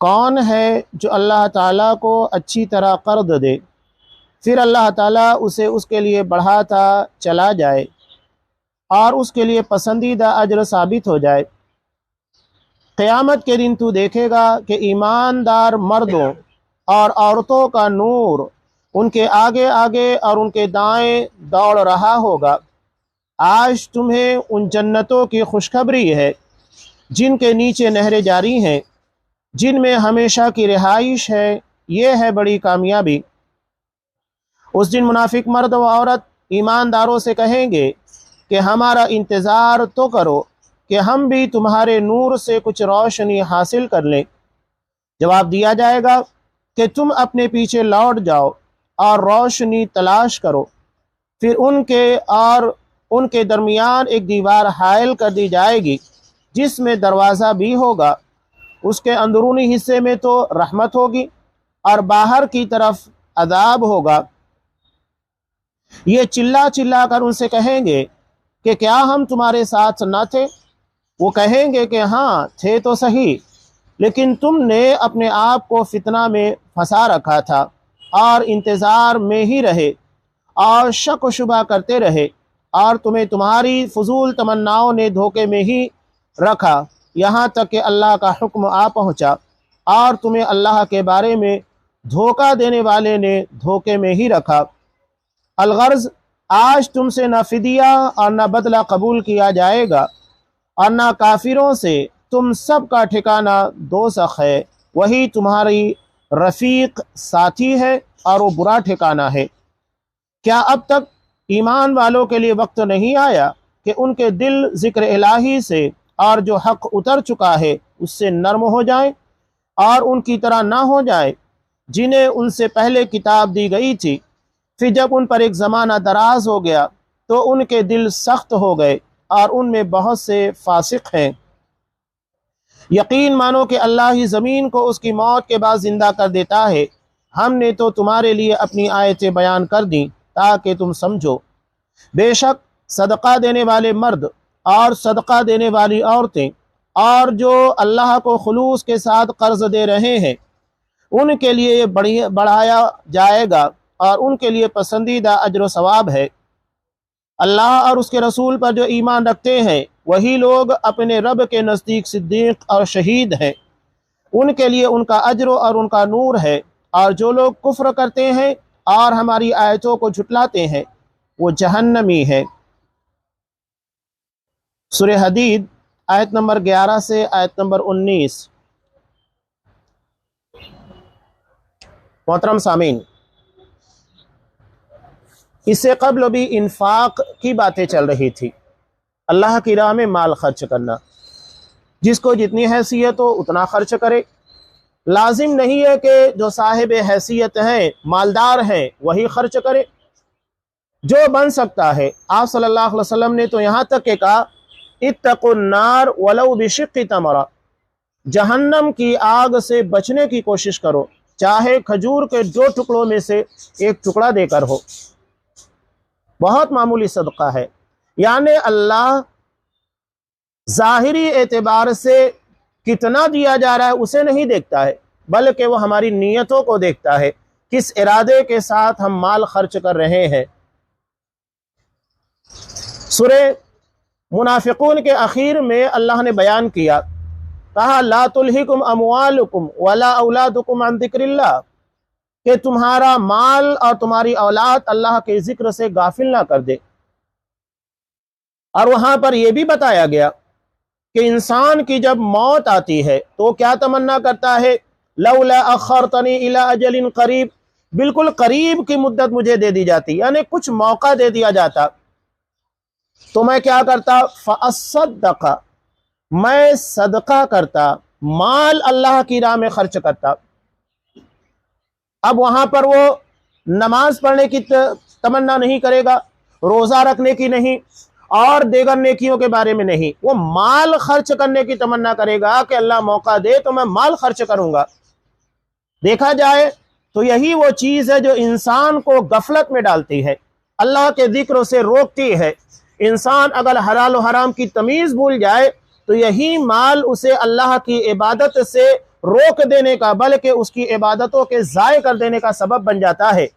कौन है जो अल्लाह ताला को अच्छी तरह कर्ज दे, फिर अल्लाह ताला उसे उसके लिए बढ़ाता चला जाए और उसके लिए पसंदीदा अजर साबित हो जाए। क़यामत के दिन तू देखेगा कि ईमानदार मर्दों और औरतों का नूर उनके आगे आगे और उनके दाएं दौड़ रहा होगा। आज तुम्हें उन जन्नतों की खुशखबरी है जिनके नीचे नहरें जारी हैं, जिनमें हमेशा की रिहाइश है। ये है बड़ी कामयाबी। उस दिन मुनाफिक मर्द व औरत ईमानदारों से कहेंगे कि हमारा इंतज़ार तो करो कि हम भी तुम्हारे नूर से कुछ रोशनी हासिल कर लें। जवाब दिया जाएगा कि तुम अपने पीछे लौट जाओ और रोशनी तलाश करो। फिर उनके और उनके दरमियान एक दीवार हायल कर दी जाएगी जिसमें दरवाज़ा भी होगा। उसके अंदरूनी हिस्से में तो रहमत होगी और बाहर की तरफ अदाब होगा। ये चिल्ला चिल्ला कर उनसे कहेंगे कि क्या हम तुम्हारे साथ न थे? वो कहेंगे कि हाँ थे तो सही, लेकिन तुमने अपने आप को फितना में फंसा रखा था और इंतज़ार में ही रहे और शक व शुबा करते रहे और तुम्हें तुम्हारी फजूल तमन्नाओं ने धोखे में ही रखा, यहाँ तक कि अल्लाह का हुक्म आ पहुँचा और तुम्हें अल्लाह के बारे में धोखा देने वाले ने धोखे में ही रखा। अलगर्ज, आज तुमसे न फिदिया और न बदला कबूल किया जाएगा और न काफिरों से। तुम सब का ठिकाना दोज़ख है, वही तुम्हारी रफ़ीक साथी है और वो बुरा ठिकाना है। क्या अब तक ईमान वालों के लिए वक्त नहीं आया कि उनके दिल ज़िक्र इलाही से और जो हक़ उतर चुका है उससे नर्म हो जाए और उनकी तरह ना हो जाए जिन्हें उनसे पहले किताब दी गई थी। फिर जब उन पर एक ज़माना दराज हो गया तो उनके दिल सख्त हो गए और उनमें बहुत से फासिक हैं। यकीन मानो कि अल्लाह ही ज़मीन को उसकी मौत के बाद ज़िंदा कर देता है। हमने तो तुम्हारे लिए अपनी आयतें बयान कर दी ताकि तुम समझो। बेशक सदका देने वाले मर्द और सदका देने वाली औरतें और जो अल्लाह को खुलूस के साथ कर्ज दे रहे हैं उनके लिए बढ़ाया जाएगा और उनके लिए पसंदीदा अजर सवाब है। अल्लाह और उसके रसूल पर जो ईमान रखते हैं वही लोग अपने रब के नज़दीक सिद्दीक और शहीद हैं, उनके लिए उनका अज्र और उनका नूर है। और जो लोग कुफ्र करते हैं और हमारी आयतों को झुटलाते हैं वो जहन्नमी है। सूरह हदीद आयत नंबर 11 से आयत नंबर 19। मोहतरम सामीन, इससे कबल भी इन्फाक की बातें चल रही थी, अल्लाह की राह में माल खर्च करना। जिसको जितनी हैसियत हो उतना खर्च करे। लाजिम नहीं है कि जो साहिब हैसियत हैं, मालदार हैं, वही खर्च करे। जो बन सकता है, आप सल्लल्लाहु अलैहि वसल्लम ने तो यहाँ तक के कहा इत्तकुन्नार वलौ बिशिक्कि तमरा, जहन्नम की आग से बचने की कोशिश करो, चाहे खजूर के 2 टुकड़ों में से एक टुकड़ा देकर हो। बहुत मामूली सदका है। यानी अल्लाह जाहिरी एतबार से कितना दिया जा रहा है उसे नहीं देखता है, बल्कि वो हमारी नीयतों को देखता है, किस इरादे के साथ हम माल खर्च कर रहे हैं। सूरह मुनाफिकून के आखिर में अल्लाह ने बयान किया, कहा ला तुल्हिकुम अमवालुकुम वला औलादुकुम अन जिक्रिल्लाह, कि तुम्हारा माल और तुम्हारी औलाद अल्लाह के जिक्र से गाफिल ना कर दे। और वहां पर यह भी बताया गया कि इंसान की जब मौत आती है तो क्या तमन्ना करता है, लौला अखरतनी इला अजलिन करीब, बिल्कुल करीब की मुद्दत मुझे दे दी जाती, यानी कुछ मौका दे दिया जाता तो मैं क्या करता, फ़अस्सद्दक़, मैं सदका करता, माल अल्लाह की राह में खर्च करता। अब वहां पर वो नमाज पढ़ने की तमन्ना नहीं करेगा, रोजा रखने की नहीं, और देगर नेकियों के बारे में नहीं, वो माल खर्च करने की तमन्ना करेगा कि अल्लाह मौका दे तो मैं माल खर्च करूंगा। देखा जाए तो यही वो चीज है जो इंसान को गफलत में डालती है, अल्लाह के जिक्र से रोकती है। इंसान अगर हलाल और हराम की तमीज भूल जाए तो यही माल उसे अल्लाह की इबादत से रोक देने का, बल्कि उसकी इबादतों के ज़ाय कर देने का सबब बन जाता है।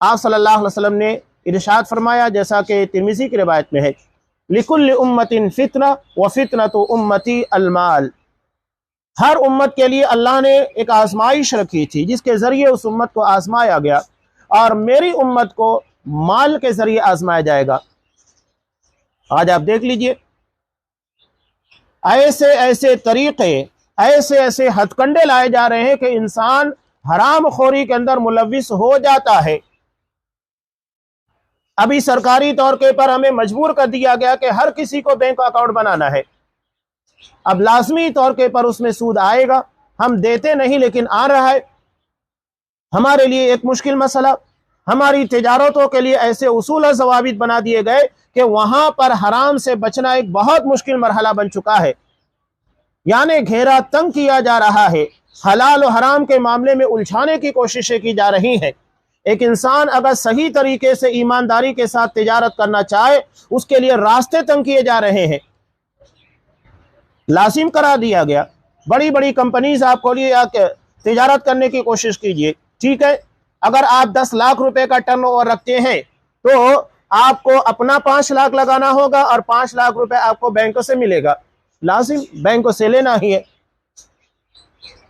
आप सल्लल्लाहु अलैहि वसल्लम ने इरशाद फरमाया, जैसा कि तिर्मिज़ी की रिवायत में है, लिकुल्लि उम्मतिन फितना व फितनतु उम्मती अलमाल, हर उम्मत के लिए अल्लाह ने एक आजमाइश रखी थी जिसके जरिए उस उम्मत को आजमाया गया, और मेरी उम्मत को माल के जरिए आजमाया जाएगा। आज आप देख लीजिए, ऐसे ऐसे तरीके, ऐसे ऐसे हथकंडे लाए जा रहे हैं कि इंसान हराम खोरी के अंदर मुलविस हो जाता है। अभी सरकारी तौर के पर हमें मजबूर कर दिया गया कि हर किसी को बैंक अकाउंट बनाना है। अब लाजमी तौर के पर उसमें सूद आएगा, हम देते नहीं लेकिन आ रहा है। हमारे लिए एक मुश्किल मसला, हमारी तिजारतों के लिए ऐसे उसूल और ज़वाबित बना दिए गए कि वहां पर हराम से बचना एक बहुत मुश्किल मरहला बन चुका है। यानी घेरा तंग किया जा रहा है, हलाल और हराम के मामले में उलझाने की कोशिशें की जा रही हैं। एक इंसान अगर सही तरीके से ईमानदारी के साथ तिजारत करना चाहे, उसके लिए रास्ते तंग किए जा रहे हैं, लाजिम करा दिया गया। बड़ी बड़ी कंपनीज आप खोलिए या तिजारत करने की कोशिश कीजिए, ठीक है, अगर आप 10 लाख रुपए का टर्नओवर रखते हैं तो आपको अपना 5 लाख लगाना होगा और 5 लाख रुपए आपको बैंक से मिलेगा, लाजिम बैंक से लेना ही है।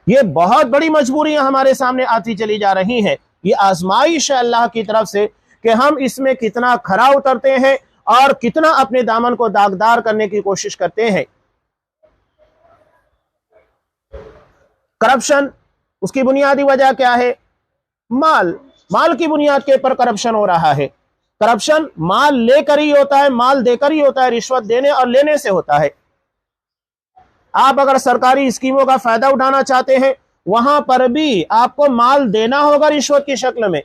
ये बहुत बड़ी मजबूरियां हमारे सामने आती चली जा रही हैं। ये आजमाइश है अल्लाह की तरफ से कि हम इसमें कितना खरा उतरते हैं और कितना अपने दामन को दागदार करने की कोशिश करते हैं। करप्शन, उसकी बुनियादी वजह क्या है? माल की बुनियाद के ऊपर करप्शन हो रहा है। करप्शन माल लेकर ही होता है, माल देकर ही होता है, रिश्वत देने और लेने से होता है। आप अगर सरकारी स्कीमों का फायदा उठाना चाहते हैं, वहां पर भी आपको माल देना होगा रिश्वत की शक्ल में।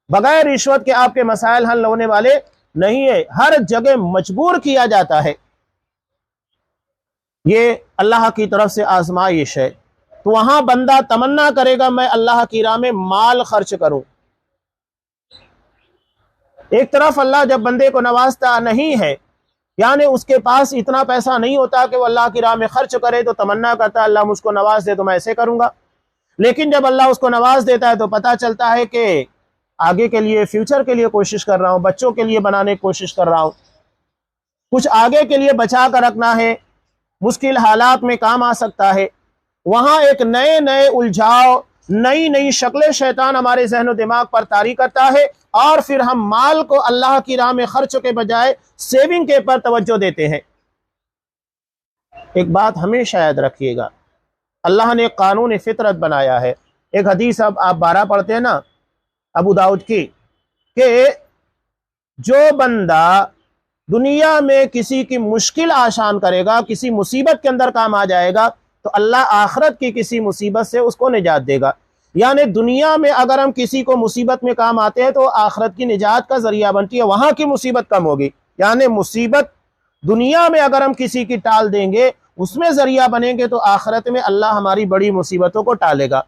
बगैर रिश्वत के आपके मसाइल हल होने वाले नहीं है, हर जगह मजबूर किया जाता है। ये अल्लाह की तरफ से आजमाइश है। तो वहां बंदा तमन्ना करेगा मैं अल्लाह की राह में माल खर्च करूं। एक तरफ अल्लाह जब बंदे को नवाजता नहीं है, यानी उसके पास इतना पैसा नहीं होता कि वो अल्लाह की राह में खर्च करे, तो तमन्ना करता है अल्लाह मुझको नवाज दे तो मैं ऐसे करूंगा। लेकिन जब अल्लाह उसको नवाज देता है तो पता चलता है कि आगे के लिए, फ्यूचर के लिए कोशिश कर रहा हूँ, बच्चों के लिए बनाने की कोशिश कर रहा हूँ, कुछ आगे के लिए बचा कर रखना है, मुश्किल हालात में काम आ सकता है, वहां एक नए नए उलझाव, नई नई शक्लें शैतान हमारे जहन दिमाग पर तारी करता है, और फिर हम माल को अल्लाह की राह में खर्च के बजाय सेविंग के पर तवज्जो देते हैं। एक बात हमेशा याद रखिएगा, अल्लाह ने कानून फितरत बनाया है। एक हदीस अब आप 12 पढ़ते हैं ना अबू दाऊद की, कि जो बंदा दुनिया में किसी की मुश्किल आसान करेगा, किसी मुसीबत के अंदर काम आ जाएगा, तो अल्लाह आखिरत की किसी मुसीबत से उसको निजात देगा। यानी दुनिया में अगर हम किसी को मुसीबत में काम आते हैं तो आखिरत की निजात का जरिया बनती है, वहां की मुसीबत कम होगी। यानी मुसीबत दुनिया में अगर हम किसी की टाल देंगे, उसमें जरिया बनेंगे, तो आखिरत में अल्लाह हमारी बड़ी मुसीबतों को टालेगा।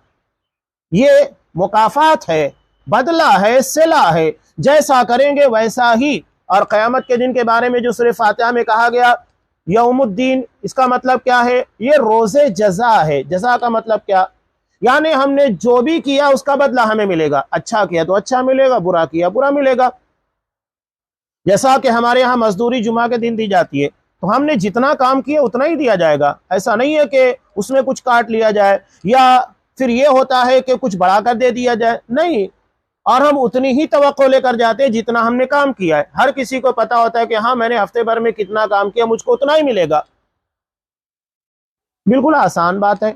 ये मुकाफात है, बदला है, सिला है, जैसा करेंगे वैसा ही। और क़यामत के दिन के बारे में जो सूरह फातिहा में कहा गया यौमुद्दीन, इसका मतलब क्या है? ये रोज़े जज़ा है। जज़ा का मतलब क्या? यानी हमने जो भी किया उसका बदला हमें मिलेगा। अच्छा किया तो अच्छा मिलेगा, बुरा किया बुरा मिलेगा। जैसा कि हमारे यहाँ मजदूरी जुमा के दिन दी जाती है, तो हमने जितना काम किया उतना ही दिया जाएगा। ऐसा नहीं है कि उसमें कुछ काट लिया जाए, या फिर ये होता है कि कुछ बढ़ाकर दे दिया जाए, नहीं। और हम उतनी ही तवक्को लेकर जाते हैं जितना हमने काम किया है। हर किसी को पता होता है कि हाँ, मैंने हफ्ते भर में कितना काम किया, मुझको उतना ही मिलेगा। बिल्कुल आसान बात है,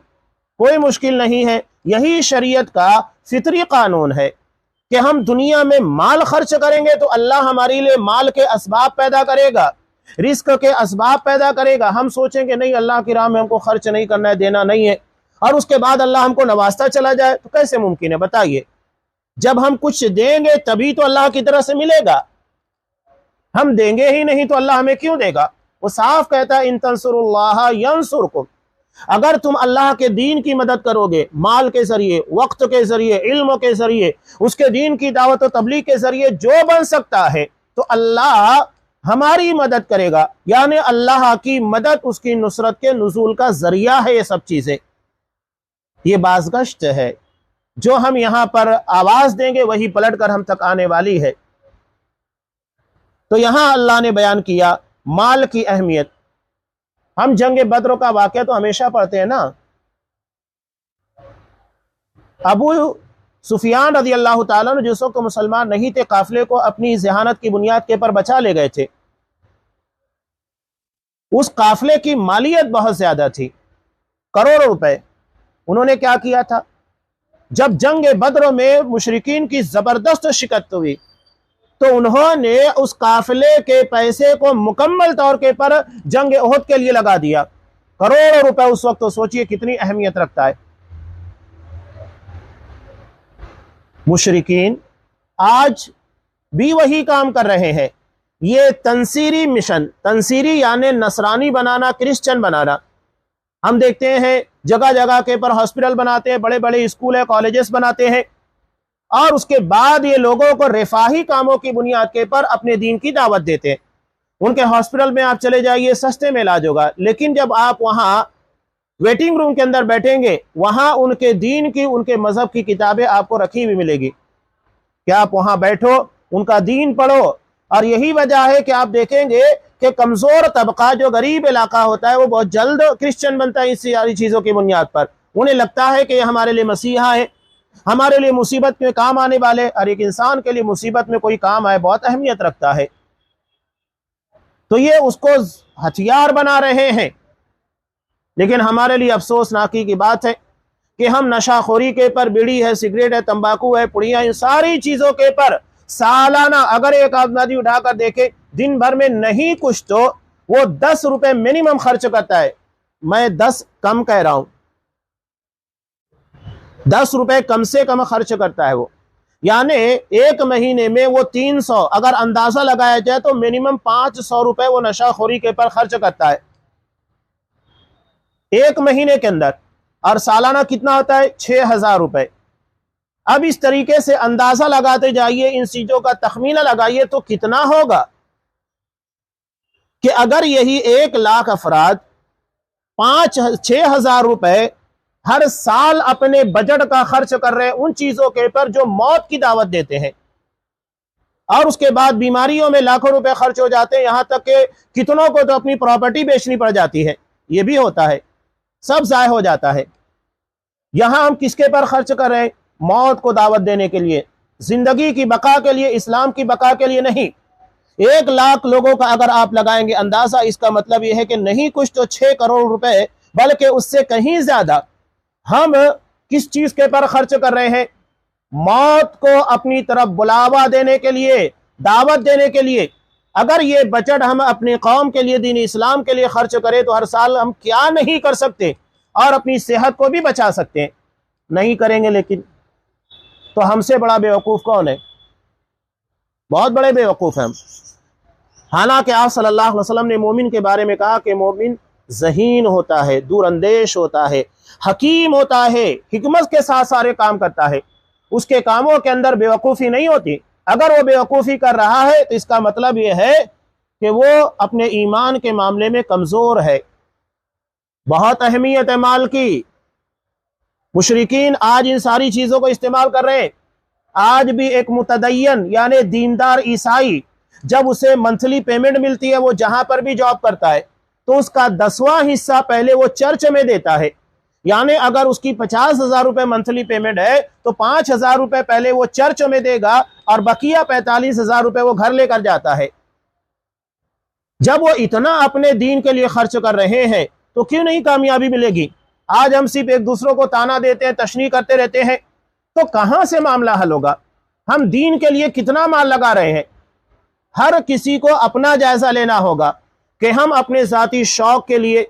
कोई मुश्किल नहीं है। यही शरीयत का फितरी कानून है कि हम दुनिया में माल खर्च करेंगे तो अल्लाह हमारे लिए माल के असबाब पैदा करेगा, रिस्क के असबाब पैदा करेगा। हम सोचेंगे नहीं, अल्लाह की राह में हमको खर्च नहीं करना है, देना नहीं है, और उसके बाद अल्लाह हमको नवाजता चला जाए, तो कैसे मुमकिन है बताइए? जब हम कुछ देंगे तभी तो अल्लाह की तरफ से मिलेगा। हम देंगे ही नहीं तो अल्लाह हमें क्यों देगा? वो साफ कहता है, इन तंसुरुल्लाह यंसुरकुम, अगर तुम अल्लाह के दीन की मदद करोगे, माल के जरिए, वक्त के जरिए, इल्म के जरिए, उसके दीन की दावत और तबलीग के जरिए जो बन सकता है, तो अल्लाह हमारी मदद करेगा। यानी अल्लाह की मदद उसकी नुसरत के नुज़ूल का जरिया है। ये सब चीजें, ये बाज़गश्त है। जो हम यहां पर आवाज देंगे वही पलट कर हम तक आने वाली है। तो यहां अल्लाह ने बयान किया माल की अहमियत। हम जंग बद्र का वाक़या तो हमेशा पढ़ते हैं ना। अबू सुफियान रज़ी अल्लाह ताला अन्हु जिस वक्त मुसलमान नहीं थे, काफिले को अपनी ज़हानत की बुनियाद के पर बचा ले गए थे। उस काफिले की मालियत बहुत ज्यादा थी, करोड़ों रुपए। उन्होंने क्या किया था? जब जंग बद्र में मुशरिकीन की जबरदस्त शिकस्त हुई, तो उन्होंने उस काफिले के पैसे को मुकम्मल तौर के पर जंग उहद के लिए लगा दिया। करोड़ों रुपए उस वक्त, तो सोचिए कितनी अहमियत रखता है। मुशरिकीन आज भी वही काम कर रहे हैं। ये तंसीरी मिशन, तंसीरी यानी नसरानी बनाना, क्रिश्चियन बनाना। हम देखते हैं जगह जगह के पर हॉस्पिटल बनाते हैं, बड़े बड़े स्कूल है, कॉलेजेस बनाते हैं, और उसके बाद ये लोगों को रिफाही कामों की बुनियाद के पर अपने दीन की दावत देते हैं। उनके हॉस्पिटल में आप चले जाइए, सस्ते में इलाज होगा, लेकिन जब आप वहां वेटिंग रूम के अंदर बैठेंगे, वहां उनके दीन की, उनके मजहब की किताबें आपको रखी हुई मिलेगी। क्या आप वहां बैठो, उनका दीन पढ़ो। और यही वजह है कि आप देखेंगे कि कमजोर तबका, जो गरीब इलाका होता है, वो बहुत जल्द क्रिश्चियन बनता है इस सारी चीजों की बुनियाद पर। उन्हें लगता है कि ये हमारे लिए मसीहा है, हमारे लिए मुसीबत में काम आने वाले। और एक इंसान के लिए मुसीबत में कोई काम आए बहुत अहमियत रखता है, तो ये उसको हथियार बना रहे हैं। लेकिन हमारे लिए अफसोसनाकी की बात है कि हम नशाखोरी के पर, बीड़ी है, सिगरेट है, तंबाकू है, पुड़िया, इन सारी चीजों के पर सालाना अगर एक आदमी उठाकर देखे, दिन भर में नहीं कुछ तो वो 10 रुपए मिनिमम खर्च करता है। मैं 10 कम कह रहा हूं, 10 रुपए कम से कम खर्च करता है वो। यानी एक महीने में वो 300, अगर अंदाजा लगाया जाए तो मिनिमम 500 रुपए वो नशाखोरी के पर खर्च करता है एक महीने के अंदर। और सालाना कितना होता है? 6000 रुपए। अब इस तरीके से अंदाजा लगाते जाइए, इन चीजों का तखमीना लगाइए, तो कितना होगा कि अगर यही 1 लाख अफराद 6,000 रुपए हर साल अपने बजट का खर्च कर रहे हैं उन चीजों के पर जो मौत की दावत देते हैं, और उसके बाद बीमारियों में लाखों रुपए खर्च हो जाते हैं, यहां तक कि कितनों को तो अपनी प्रॉपर्टी बेचनी पड़ जाती है। ये भी होता है, सब जाय हो जाता है। यहां हम किसके पर खर्च कर रहे हैं? मौत को दावत देने के लिए, जिंदगी की बका के लिए, इस्लाम की बका के लिए नहीं। 1 लाख लोगों का अगर आप लगाएंगे अंदाजा, इसका मतलब यह है कि नहीं कुछ तो 6 करोड़ रुपए, बल्कि उससे कहीं ज्यादा हम किस चीज के पर खर्च कर रहे हैं? मौत को अपनी तरफ बुलावा देने के लिए, दावत देने के लिए। अगर ये बजट हम अपनी कौम के लिए, दीन इस्लाम के लिए खर्च करें तो हर साल हम क्या नहीं कर सकते, और अपनी सेहत को भी बचा सकते हैं। नहीं करेंगे, लेकिन तो हमसे बड़ा बेवकूफ कौन है? बहुत बड़े बेवकूफ हैं हम। हालांकि आप सल्लल्लाहु अलैहि वसल्लम ने मोमिन के बारे में कहा कि मोमिन ज़हीन होता है, दूरअंदेश होता है, हकीम होता है, हिकमत के साथ सारे काम करता है, उसके कामों के अंदर बेवकूफ़ी नहीं होती। अगर वो बेवकूफ़ी कर रहा है तो इसका मतलब ये है कि वो अपने ईमान के मामले में कमज़ोर है। बहुत अहमियत है माल की। मुशरिकीन आज इन सारी चीज़ों को इस्तेमाल कर रहे हैं। आज भी एक मुतदय्यन यानी दीनदार ईसाई, जब उसे मंथली पेमेंट मिलती है, वो जहां पर भी जॉब करता है, तो उसका 10वां हिस्सा पहले वो चर्च में देता है। यानी अगर उसकी 50,000 रुपए मंथली पेमेंट है तो 5,000 रुपए पहले वो चर्च में देगा और बकिया 45,000 रुपए वो घर लेकर जाता है। जब वो इतना अपने दीन के लिए खर्च कर रहे हैं तो क्यों नहीं कामयाबी मिलेगी? आज हम सिर्फ एक दूसरों को ताना देते हैं, तशनी करते रहते हैं, तो कहां से मामला हल होगा? हम दीन के लिए कितना माल लगा रहे हैं? हर किसी को अपना जायजा लेना होगा कि हम अपने जाती शौक के लिए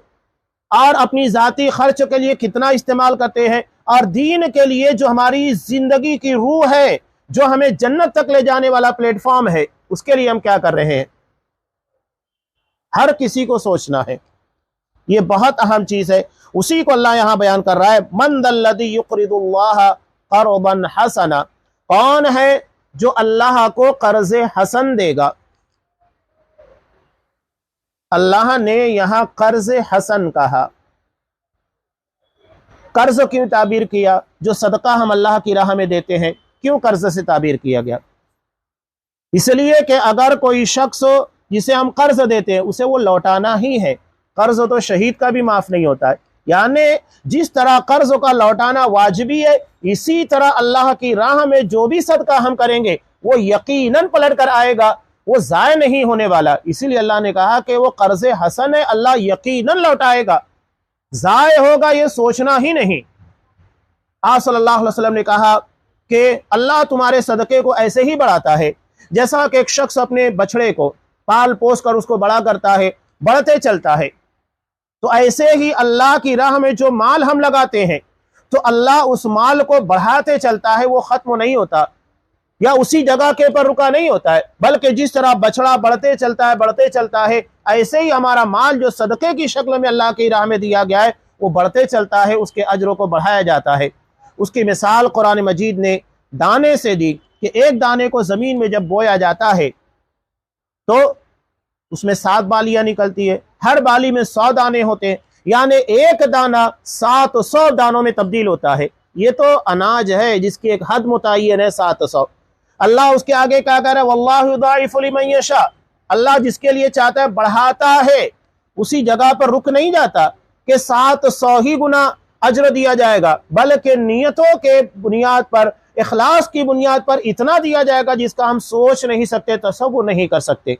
और अपनी जाती खर्च के लिए कितना इस्तेमाल करते हैं, और दीन के लिए जो हमारी जिंदगी की रूह है, जो हमें जन्नत तक ले जाने वाला प्लेटफॉर्म है, उसके लिए हम क्या कर रहे हैं? हर किसी को सोचना है। ये बहुत अहम चीज है। उसी को अल्लाह यहां बयान कर रहा है, मन दल्लज़ी युक़रिदुल्लाह क़र्ज़न हसना। कौन है जो अल्लाह को कर्ज हसन देगा? अल्लाह ने यहां कर्ज हसन कहा। कर्ज क्यों ताबीर किया? जो सदका हम अल्लाह की राह में देते हैं, क्यों कर्ज से ताबीर किया गया? इसलिए कि अगर कोई शख्स जिसे हम कर्ज देते हैं उसे वो लौटाना ही है। कर्ज तो शहीद का भी माफ नहीं होता है। यानी जिस तरह कर्ज का लौटाना वाजिबी है, इसी तरह अल्लाह की राह में जो भी सदका हम करेंगे वो यकीनन पलट कर आएगा, वो ज़ाय नहीं होने वाला। इसीलिए अल्लाह ने कहा कि वो कर्ज हसन है, अल्लाह यकीनन लौटाएगा, ज़ाय होगा ये सोचना ही नहीं। आप सल्लल्लाहु अलैहि वसल्लम ने कहा कि अल्लाह तुम्हारे सदके को ऐसे ही बढ़ाता है जैसा कि एक शख्स अपने बछड़े को पाल पोस कर उसको बड़ा करता है, बढ़ते चलता है। तो ऐसे ही अल्लाह की राह में जो माल हम लगाते हैं तो अल्लाह उस माल को बढ़ाते चलता है, वो खत्म नहीं होता या उसी जगह के पर रुका नहीं होता है, बल्कि जिस तरह बछड़ा बढ़ते चलता है, ऐसे ही हमारा माल जो सदके की शक्ल में अल्लाह की राह में दिया गया है वो बढ़ते चलता है, उसके अजरों को बढ़ाया जाता है। उसकी मिसाल कुरान मजीद ने दाने से दी कि एक दाने को जमीन में जब बोया जाता है तो उसमें 7 बालियां निकलती है, हर बाली में 100 दाने होते हैं, यानी एक दाना 700 दानों में तब्दील होता है। ये तो अनाज है जिसकी एक हद मुतय्यन है 700। अल्लाह उसके आगे क्या कह रहा है, वल्लाहु युदाइफु लिमन यशा। अल्लाह जिसके लिए चाहता है बढ़ाता है, उसी जगह पर रुक नहीं जाता कि 700 ही गुना अजर दिया जाएगा, बल्कि नियतों के बुनियाद पर, इखलास की बुनियाद पर इतना दिया जाएगा जिसका हम सोच नहीं सकते, तसव्वुर नहीं कर सकते।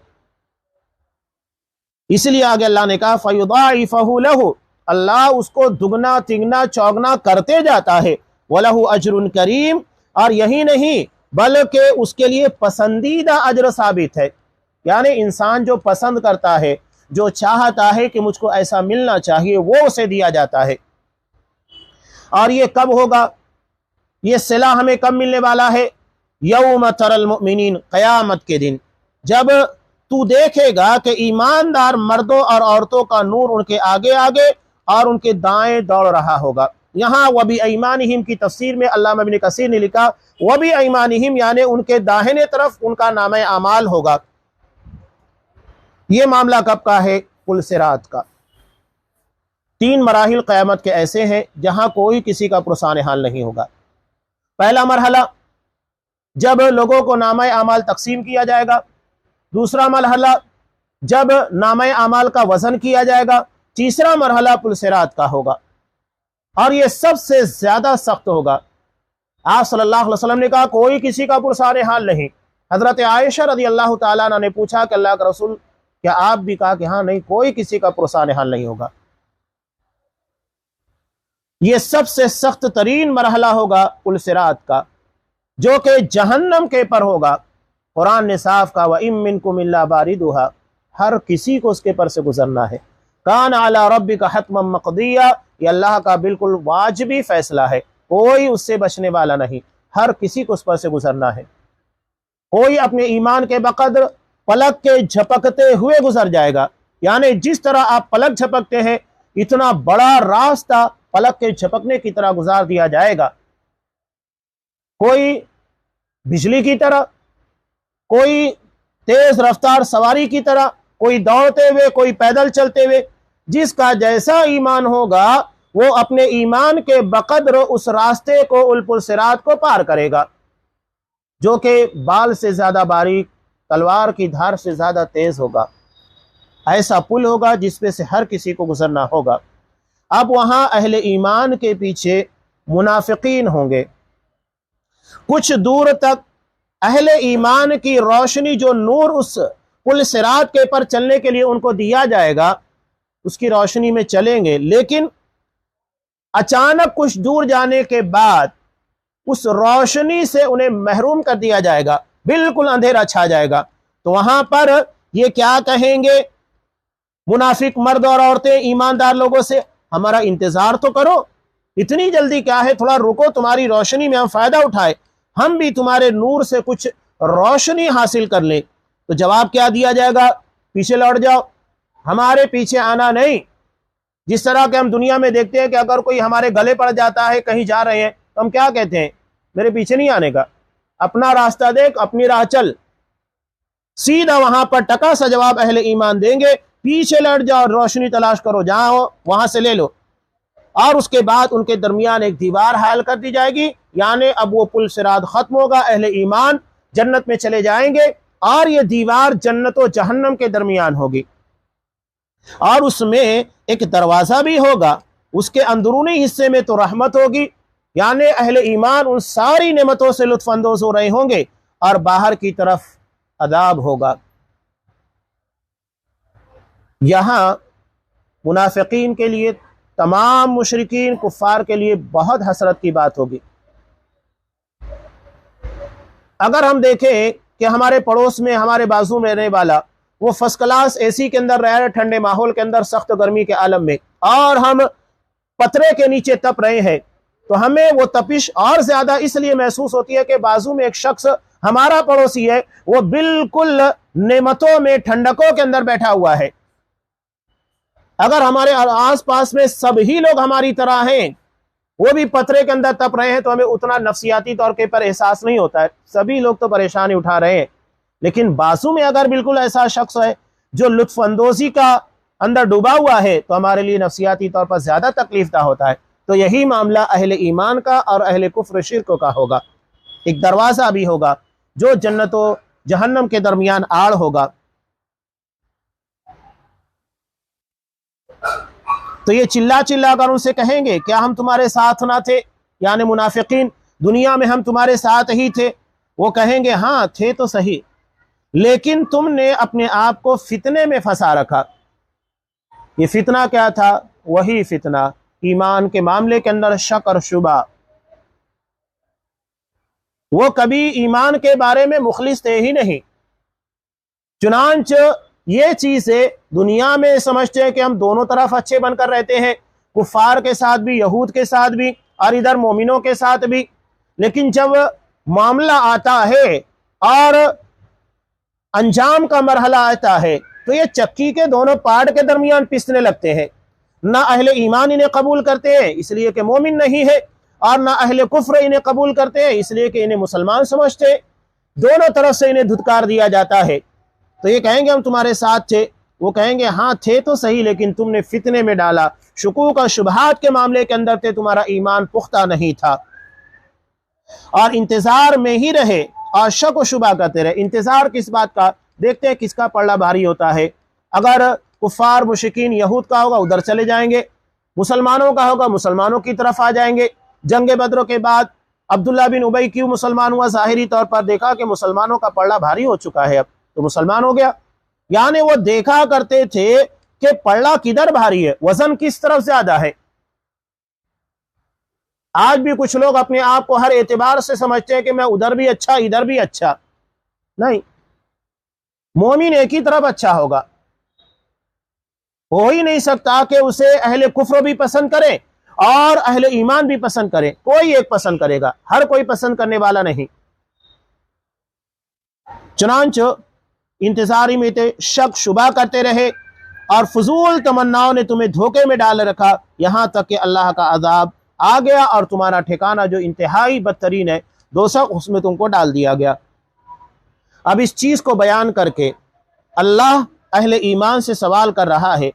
इसलिए आगे अल्लाह ने कहा फयुदाइफहु लहु, अल्लाह उसको दुगना तिगना चौगना करते जाता है। वलहु अजरुन करीम, और यही नहीं बल्कि उसके लिए पसंदीदा अजर साबित है। यानी इंसान जो पसंद करता है, जो चाहता है कि मुझको ऐसा मिलना चाहिए, वो उसे दिया जाता है। और ये कब होगा? ये सिला हमें कब मिलने वाला है? यौम तरल मुमिनीन, क़यामत के दिन, जब तू देखेगा कि ईमानदार मर्दों और औरतों का नूर उनके आगे आगे और उनके दाएं दौड़ रहा होगा। यहाँ वबी ऐमानिहिम की तफसीर में अल्लामा इब्न कसीर ने लिखा वबी ऐमानिहिम यानी उनके दाहिने तरफ उनका नामे आमाल होगा। ये मामला कब का है? पुल सिरात का। 3 मराहिल क़यामत के ऐसे हैं जहां कोई किसी का पुरसान हाल नहीं होगा। पहला मरहला जब लोगों को नामा आमाल तकसीम किया जाएगा। दूसरा मरहला जब नामा आमाल का वजन किया जाएगा। तीसरा मरहला पुल सिरात का होगा और यह सबसे ज्यादा सख्त होगा। आप सल्लल्लाहु अलैहि वसल्लम ने कहा कोई किसी का पुरसान हाल नहीं। हजरत आयशा रज़ी अल्लाह ताला अन्हा ने पूछा कि अल्लाह का रसूल क्या आप भी? कहा कि हाँ, नहीं, कोई किसी का पुरसान हाल नहीं होगा। यह सबसे सख्त तरीन मरहला होगा पुल सिरात का, जो कि जहन्नम के पर होगा। कुरान ने साफ कहा, व इम मिनकुम इल्ला बारिदुहा, हर किसी को उसके पर से गुजरना है। कान अला रब्बिका हतमम मक़दिया, ये अल्लाह का बिल्कुल वाजिबी फैसला है, कोई उससे बचने वाला नहीं, हर किसी को उस पर से गुजरना है। कोई अपने ईमान के बकद्र पलक के झपकते हुए गुजर जाएगा, यानी जिस तरह आप पलक झपकते हैं इतना बड़ा रास्ता पलक के झपकने की तरह गुजार दिया जाएगा। कोई बिजली की तरह, कोई तेज रफ्तार सवारी की तरह, कोई दौड़ते हुए, कोई पैदल चलते हुए। जिसका जैसा ईमान होगा वो अपने ईमान के बकद्र उस रास्ते को, उल पुल सिरात को पार करेगा, जो कि बाल से ज्यादा बारीक, तलवार की धार से ज्यादा तेज होगा। ऐसा पुल होगा जिसपे से हर किसी को गुजरना होगा। अब वहां अहले ईमान के पीछे मुनाफिकीन होंगे। कुछ दूर तक अहले ईमान की रोशनी, जो नूर उस पुल सिरात के पर चलने के लिए उनको दिया जाएगा, उसकी रोशनी में चलेंगे, लेकिन अचानक कुछ दूर जाने के बाद उस रोशनी से उन्हें महरूम कर दिया जाएगा, बिल्कुल अंधेरा छा जाएगा। तो वहां पर ये क्या कहेंगे मुनाफिक मर्द और औरतें ईमानदार लोगों से, हमारा इंतजार तो करो, इतनी जल्दी क्या है, थोड़ा रुको, तुम्हारी रोशनी में हम फायदा उठाए, हम भी तुम्हारे नूर से कुछ रोशनी हासिल कर लें। तो जवाब क्या दिया जाएगा? पीछे लौट जाओ, हमारे पीछे आना नहीं। जिस तरह के हम दुनिया में देखते हैं कि अगर कोई हमारे गले पड़ जाता है, कहीं जा रहे हैं, तो हम क्या कहते हैं? मेरे पीछे नहीं आने का, अपना रास्ता देख, अपनी राह चल। सीधा वहां पर टका सा जवाब अहले ईमान देंगे, पीछे लौट जाओ, रोशनी तलाश करो, जहां हो वहां से ले लो। और उसके बाद उनके दरमियान एक दीवार हायल कर दी जाएगी, यानी अब वो पुल सिरात खत्म होगा, अहले ईमान जन्नत में चले जाएंगे और ये दीवार जन्नत और जहन्नम के दरमियान होगी। और उसमें एक दरवाजा भी होगा, उसके अंदरूनी हिस्से में तो रहमत होगी, यानी अहले ईमान उन सारी नेमतों से लुत्फ अंदोज हो रहे होंगे, और बाहर की तरफ अदाब होगा। यहां मुनाफिकीन के लिए, तमाम मुशरिकीन कुफ्फार के लिए बहुत हसरत की बात होगी। अगर हम देखें कि हमारे पड़ोस में, हमारे बाजू में रहने वाला, वो फर्स्ट क्लास एसी के अंदर रह रहे, ठंडे माहौल के अंदर, सख्त गर्मी के आलम में, और हम पतरे के नीचे तप रहे हैं, तो हमें वो तपिश और ज्यादा इसलिए महसूस होती है कि बाजू में एक शख्स हमारा पड़ोसी है, वो बिल्कुल नेमतों में, ठंडकों के अंदर बैठा हुआ है। अगर हमारे आस पास में सभी लोग हमारी तरह हैं, वो भी पतरे के अंदर तप रहे हैं, तो हमें उतना नफसियाती तौर के पर एहसास नहीं होता है, सभी लोग तो परेशानी उठा रहे हैं। लेकिन बाजू में अगर बिल्कुल ऐसा शख्स है जो लुत्फ अंदोजी का अंदर डूबा हुआ है, तो हमारे लिए नफसियाती तौर पर ज्यादा तकलीफदा होता है। तो यही मामला अहले ईमान का और अहले कुफ्र शिर्क का होगा। एक दरवाजा भी होगा जो जन्नत और जहन्नम के दरमियान आड़ होगा। तो ये चिल्ला चिल्ला कर उनसे कहेंगे, क्या हम तुम्हारे साथ ना थे? यानी मुनाफिकीन, दुनिया में हम तुम्हारे साथ ही थे। वो कहेंगे, हाँ थे तो सही, लेकिन तुमने अपने आप को फितने में फंसा रखा। ये फितना क्या था? वही फितना, ईमान के मामले के अंदर शक और शुबा। वो कभी ईमान के बारे में मुखलिस थे ही नहीं। चुनांच ये चीजें दुनिया में समझते हैं कि हम दोनों तरफ अच्छे बनकर रहते हैं, कुफार के साथ भी, यहूद के साथ भी, और इधर मोमिनों के साथ भी। लेकिन जब मामला आता है और अंजाम का मरहला आता है, तो ये चक्की के दोनों पार्ट के दरमियान पिसने लगते हैं। ना अहले ईमान इन्हें कबूल करते हैं इसलिए कि मोमिन नहीं है, और ना अहले कुफ्र इन्हें कबूल करते हैं इसलिए कि इन्हें मुसलमान समझते हैं। दोनों तरफ से इन्हें धुतकार दिया जाता है। तो ये कहेंगे हम तुम्हारे साथ थे, वो कहेंगे हाँ थे तो सही, लेकिन तुमने फितने में डाला, शुकूक और शुबहात के मामले के अंदर थे, तुम्हारा ईमान पुख्ता नहीं था, और इंतजार में ही रहे और शक व शुबा करते रहे। इंतजार किस बात का? देखते हैं किसका पलड़ा भारी होता है। अगर कुफार मुशरिकीन यहूद का होगा उधर चले जाएंगे, मुसलमानों का होगा मुसलमानों की तरफ आ जाएंगे। जंग बद्र के बाद अब्दुल्ला बिन उबई क्यों मुसलमान हुआ? जाहिरी तौर पर देखा कि मुसलमानों का पलड़ा भारी हो चुका है, अब तो मुसलमान हो गया। यानी वो देखा करते थे कि पलड़ा किधर भारी है, वजन किस तरफ ज्यादा है। आज भी कुछ लोग अपने आप को हर एतबार से समझते हैं कि मैं उधर भी अच्छा इधर भी अच्छा। नहीं, मोमिन एक ही तरफ अच्छा होगा। हो ही नहीं सकता कि उसे अहले कुफ्र भी पसंद करे और अहले ईमान भी पसंद करे। कोई एक पसंद करेगा, हर कोई पसंद करने वाला नहीं। चुनांचो इंतजारी में थे, शक शुबा करते रहे और फजूल तमन्नाओं ने तुम्हें धोखे में डाल रखा, यहां तक कि अल्लाह का अजाब आ गया और तुम्हारा ठिकाना जो इंतहाई बदतरीन है दोज़ख, उसमें तुमको डाल दिया गया। अब इस चीज को बयान करके अल्लाह अहले ईमान से सवाल कर रहा है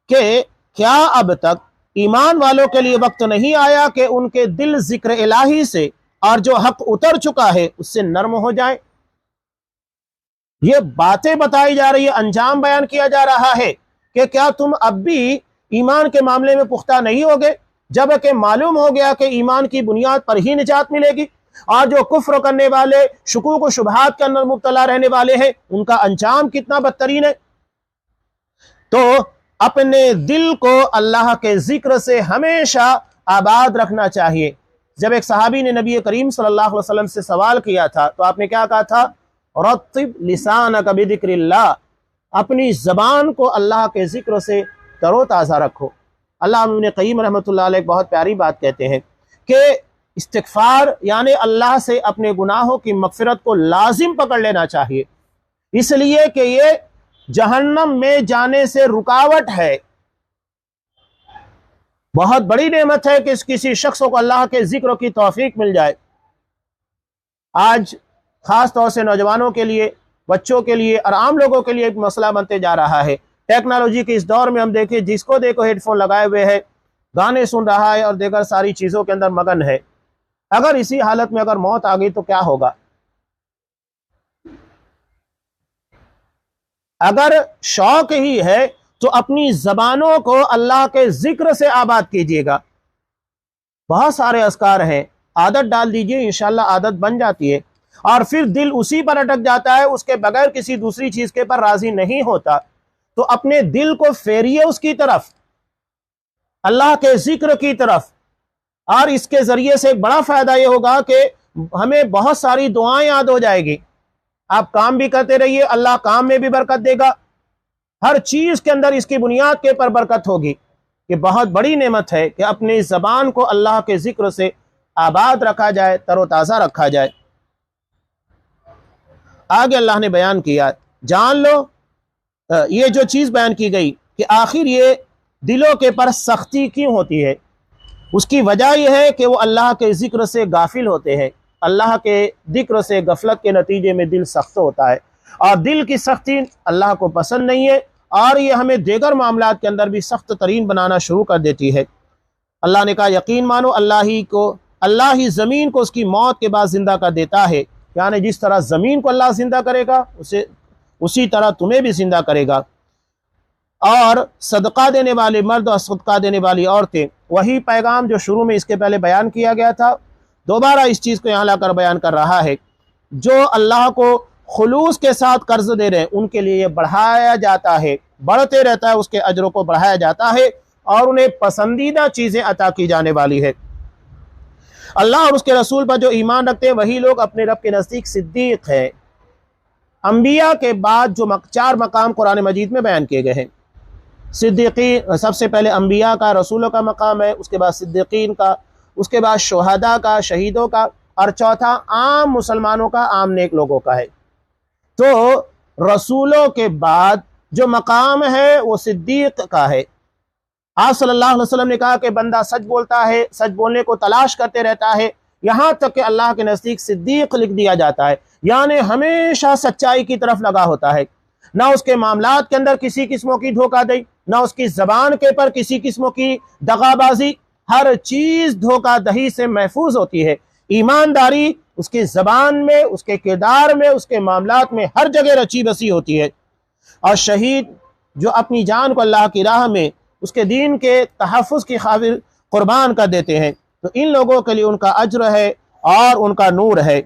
कि क्या अब तक ईमान वालों के लिए वक्त नहीं आया कि उनके दिल जिक्र इलाही से और जो हक उतर चुका है उससे नर्म हो जाए। ये बातें बताई जा रही है, अंजाम बयान किया जा रहा है कि क्या तुम अब भी ईमान के मामले में पुख्ता नहीं होगे, जबकि मालूम हो गया कि ईमान की बुनियाद पर ही निजात मिलेगी और जो कुफ्र करने वाले, शुकूक व शुबहात के अंदर मुब्तला रहने वाले हैं, उनका अंजाम कितना बदतरीन है। तो अपने दिल को अल्लाह के जिक्र से हमेशा आबाद रखना चाहिए। जब एक सहाबी ने नबी करीम सल्लल्लाहु अलैहि वसल्लम से सवाल किया था तो आपने क्या कहा था? रत्तिब लिसानक बिदिक्रिल्लाह, अपनी जबान को अल्लाह के जिक्र से तरोताज़ा रखो। अल्लाह इब्न क़य्यिम रहमतुल्लाह अलैह बहुत प्यारी बात कहते हैं कि इस्तिग़फ़ार यानी अल्लाह से अपने गुनाहों की मग़फ़िरत को लाजिम पकड़ लेना चाहिए, इसलिए कि ये जहन्नम में जाने से रुकावट है। बहुत बड़ी नेमत है कि किसी शख्स को अल्लाह के जिक्र की तौफीक मिल जाए। आज खास तौर से नौजवानों के लिए, बच्चों के लिए और आम लोगों के लिए एक मसला बनते जा रहा है। टेक्नोलॉजी के इस दौर में हम देखें, जिसको देखो हेडफोन लगाए हुए है, गाने सुन रहा है और देकर सारी चीजों के अंदर मगन है। अगर इसी हालत में अगर मौत आ गई तो क्या होगा? अगर शौक ही है तो अपनी जबानों को अल्लाह के जिक्र से आबाद कीजिएगा। बहुत सारे अस्कार हैं, आदत डाल दीजिए, इंशाल्लाह आदत बन जाती है और फिर दिल उसी पर अटक जाता है, उसके बगैर किसी दूसरी चीज के पर राजी नहीं होता। तो अपने दिल को फेरिए उसकी तरफ, अल्लाह के जिक्र की तरफ, और इसके जरिए से एक बड़ा फायदा यह होगा कि हमें बहुत सारी दुआएं याद हो जाएगी। आप काम भी करते रहिए, अल्लाह काम में भी बरकत देगा, हर चीज के अंदर इसकी बुनियाद के पर बरकत होगी। ये बहुत बड़ी नेमत है कि अपनी जबान को अल्लाह के जिक्र से आबाद रखा जाए, तरोताज़ा रखा जाए। आगे अल्लाह ने बयान किया, जान लो ये जो चीज बयान की गई कि आखिर ये दिलों के पर सख्ती क्यों होती है, उसकी वजह यह है कि वो अल्लाह के जिक्र से गाफिल होते हैं। अल्लाह के जिक्र से गफलत के नतीजे में दिल सख्त होता है और दिल की सख्ती अल्लाह को पसंद नहीं है और ये हमें दीगर मामलात के अंदर भी सख्त तरीन बनाना शुरू कर देती है। अल्लाह ने कहा, यकीन मानो अल्लाह ही ज़मीन को उसकी मौत के बाद जिंदा कर देता है। यानी जिस तरह ज़मीन को अल्लाह जिंदा करेगा उसी तरह तुम्हें भी जिंदा करेगा। और सदका देने वाले मर्द और सदका देने वाली औरतें, वही पैगाम जो शुरू में इसके पहले बयान किया गया था, दोबारा इस चीज़ को यहाँ लाकर बयान कर रहा है। जो अल्लाह को खुलूस के साथ कर्ज दे रहे हैं उनके लिए बढ़ाया जाता है, बढ़ते रहता है, उसके अजरों को बढ़ाया जाता है और उन्हें पसंदीदा चीज़ें अता की जाने वाली है। अल्लाह और उसके रसूल पर जो ईमान रखते हैं वही लोग अपने रब के नज़दीक सिद्दीक है। अंबिया के बाद जो 4 मकाम कुरान मजीद में बयान किए गए हैं, सिद्दीकीन सबसे पहले अंबिया का, रसूलों का मकाम है, उसके बाद सिद्दीकीन का, उसके बाद शुहदा का, शहीदों का, और चौथा आम मुसलमानों का, आम नेक लोगों का है। तो रसूलों के बाद जो मकाम है वो सिद्दीक का है। आप सल्लल्लाहु अलैहि वसल्लम ने कहा कि बंदा सच बोलता है, सच बोलने को तलाश करते रहता है, यहाँ तक कि अल्लाह के नज़दीक सिद्दीक लिख दिया जाता है। यानी हमेशा सच्चाई की तरफ लगा होता है, ना उसके मामलात के अंदर किसी किस्मों की धोखाधड़ी, ना उसकी जबान के पर किसी किस्मों की दगाबाजी, हर चीज धोखाधड़ी से महफूज होती है। ईमानदारी उसकी ज़बान में, उसके किरदार में, उसके मामलात में हर जगह रची बसी होती है। और शहीद जो अपनी जान को अल्लाह की राह में उसके दीन के तहफ़्फ़ुज़ की खातिर कुर्बान कर देते हैं, तो इन लोगों के लिए उनका अज्र है और उनका नूर है।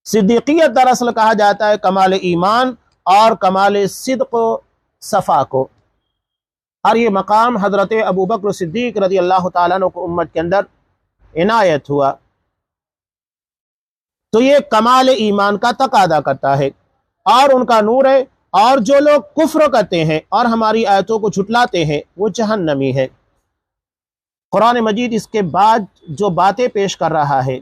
सिद्दीक़ियत दरअसल कहा जाता है कमाल ईमान और कमाल सिद्क़ सफ़ा को। और ये मकाम हज़रत अबू बकर सिद्दीक़ रज़ी अल्लाह ताला अन्हु को उम्मत के अंदर इनायत हुआ। तो ये कमाल ईमान का तकादा करता है और उनका नूर है। और जो लोग कुफ्र करते हैं और हमारी आयतों को झुटलाते हैं वो जहन्नमी है। कुरान मजीद इसके बाद जो बातें पेश कर रहा है,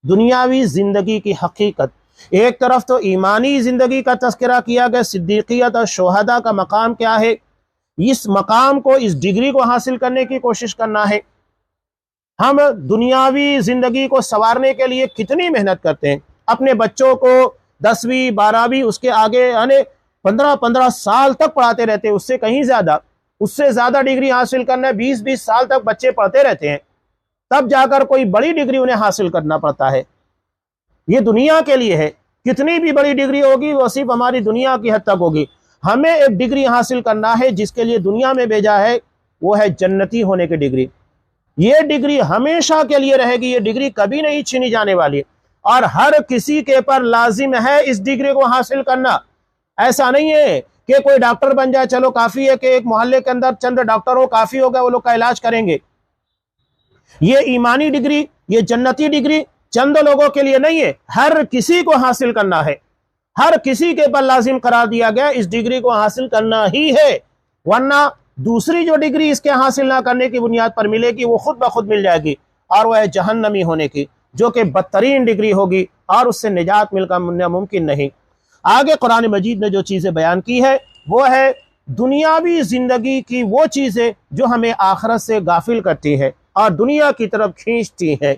दुनियावी ज़िंदगी की हकीकत, एक तरफ तो ईमानी ज़िंदगी का तज़किरा किया गया, सिद्दीक़ियत और शुहदा का मकाम क्या है, इस मकाम को, इस डिग्री को हासिल करने की कोशिश करना है। हम दुनियावी ज़िंदगी को संवारने के लिए कितनी मेहनत करते हैं, अपने बच्चों को 10वीं 12वीं उसके आगे यानी 15-15 साल तक पढ़ाते रहते हैं, उससे ज़्यादा डिग्री हासिल करना है। 20-20 साल तक बच्चे पढ़ते रहते हैं, तब जाकर कोई बड़ी डिग्री उन्हें हासिल करना पड़ता है। ये दुनिया के लिए है, कितनी भी बड़ी डिग्री होगी वो सिर्फ हमारी दुनिया की हद तक होगी। हमें एक डिग्री हासिल करना है जिसके लिए दुनिया में भेजा है, वो है जन्नती होने की डिग्री। ये डिग्री हमेशा के लिए रहेगी, ये डिग्री कभी नहीं छीनी जाने वाली और हर किसी के पर लाजिम है इस डिग्री को हासिल करना। ऐसा नहीं है कि कोई डॉक्टर बन जाए, चलो काफी है कि एक मोहल्ले के अंदर चंद डॉक्टर हो, काफी हो गया, वो लोग का इलाज करेंगे। ये ईमानी डिग्री, ये जन्नती डिग्री चंद लोगों के लिए नहीं है, हर किसी को हासिल करना है। हर किसी के पर लाजिम करार दिया गया इस डिग्री को हासिल करना ही है, वरना दूसरी जो डिग्री इसके हासिल ना करने की बुनियाद पर मिलेगी वो खुद ब खुद मिल जाएगी और वह है जहन्नमी होने की, जो कि बदतरीन डिग्री होगी और उससे निजात मिलना मुमकिन नहीं। आगे कुरान मजीद ने जो चीज़ें बयान की है वो है दुनियावी ज़िंदगी की वो चीज़ें जो हमें आखिरत से गाफिल करती है और दुनिया की तरफ खींचती है।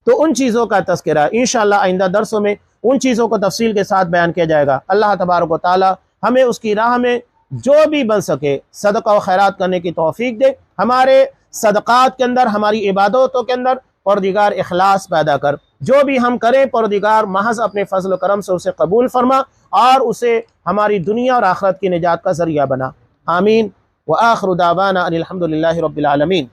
तो उन चीज़ों का तज़किरा इंशाअल्लाह आइंदा दरसों में उन चीज़ों को तफसील के साथ बयान किया जाएगा। अल्लाह तबारक व तआला हमें उसकी राह में जो भी बन सके सदका और खैरात करने की तौफीक दे। हमारे सदक़ात के अंदर, हमारी इबादतों के अंदर परदिगार इखलास पैदा कर, जो भी हम करें परदिगार महज अपने फजल करम से उसे कबूल फरमा और उसे हमारी दुनिया और आखिरत की निजात का ज़रिया बना। आमीन व आखिरु दावाना अनिल हम्दुलिल्लाहि रब्बिल आलमीन।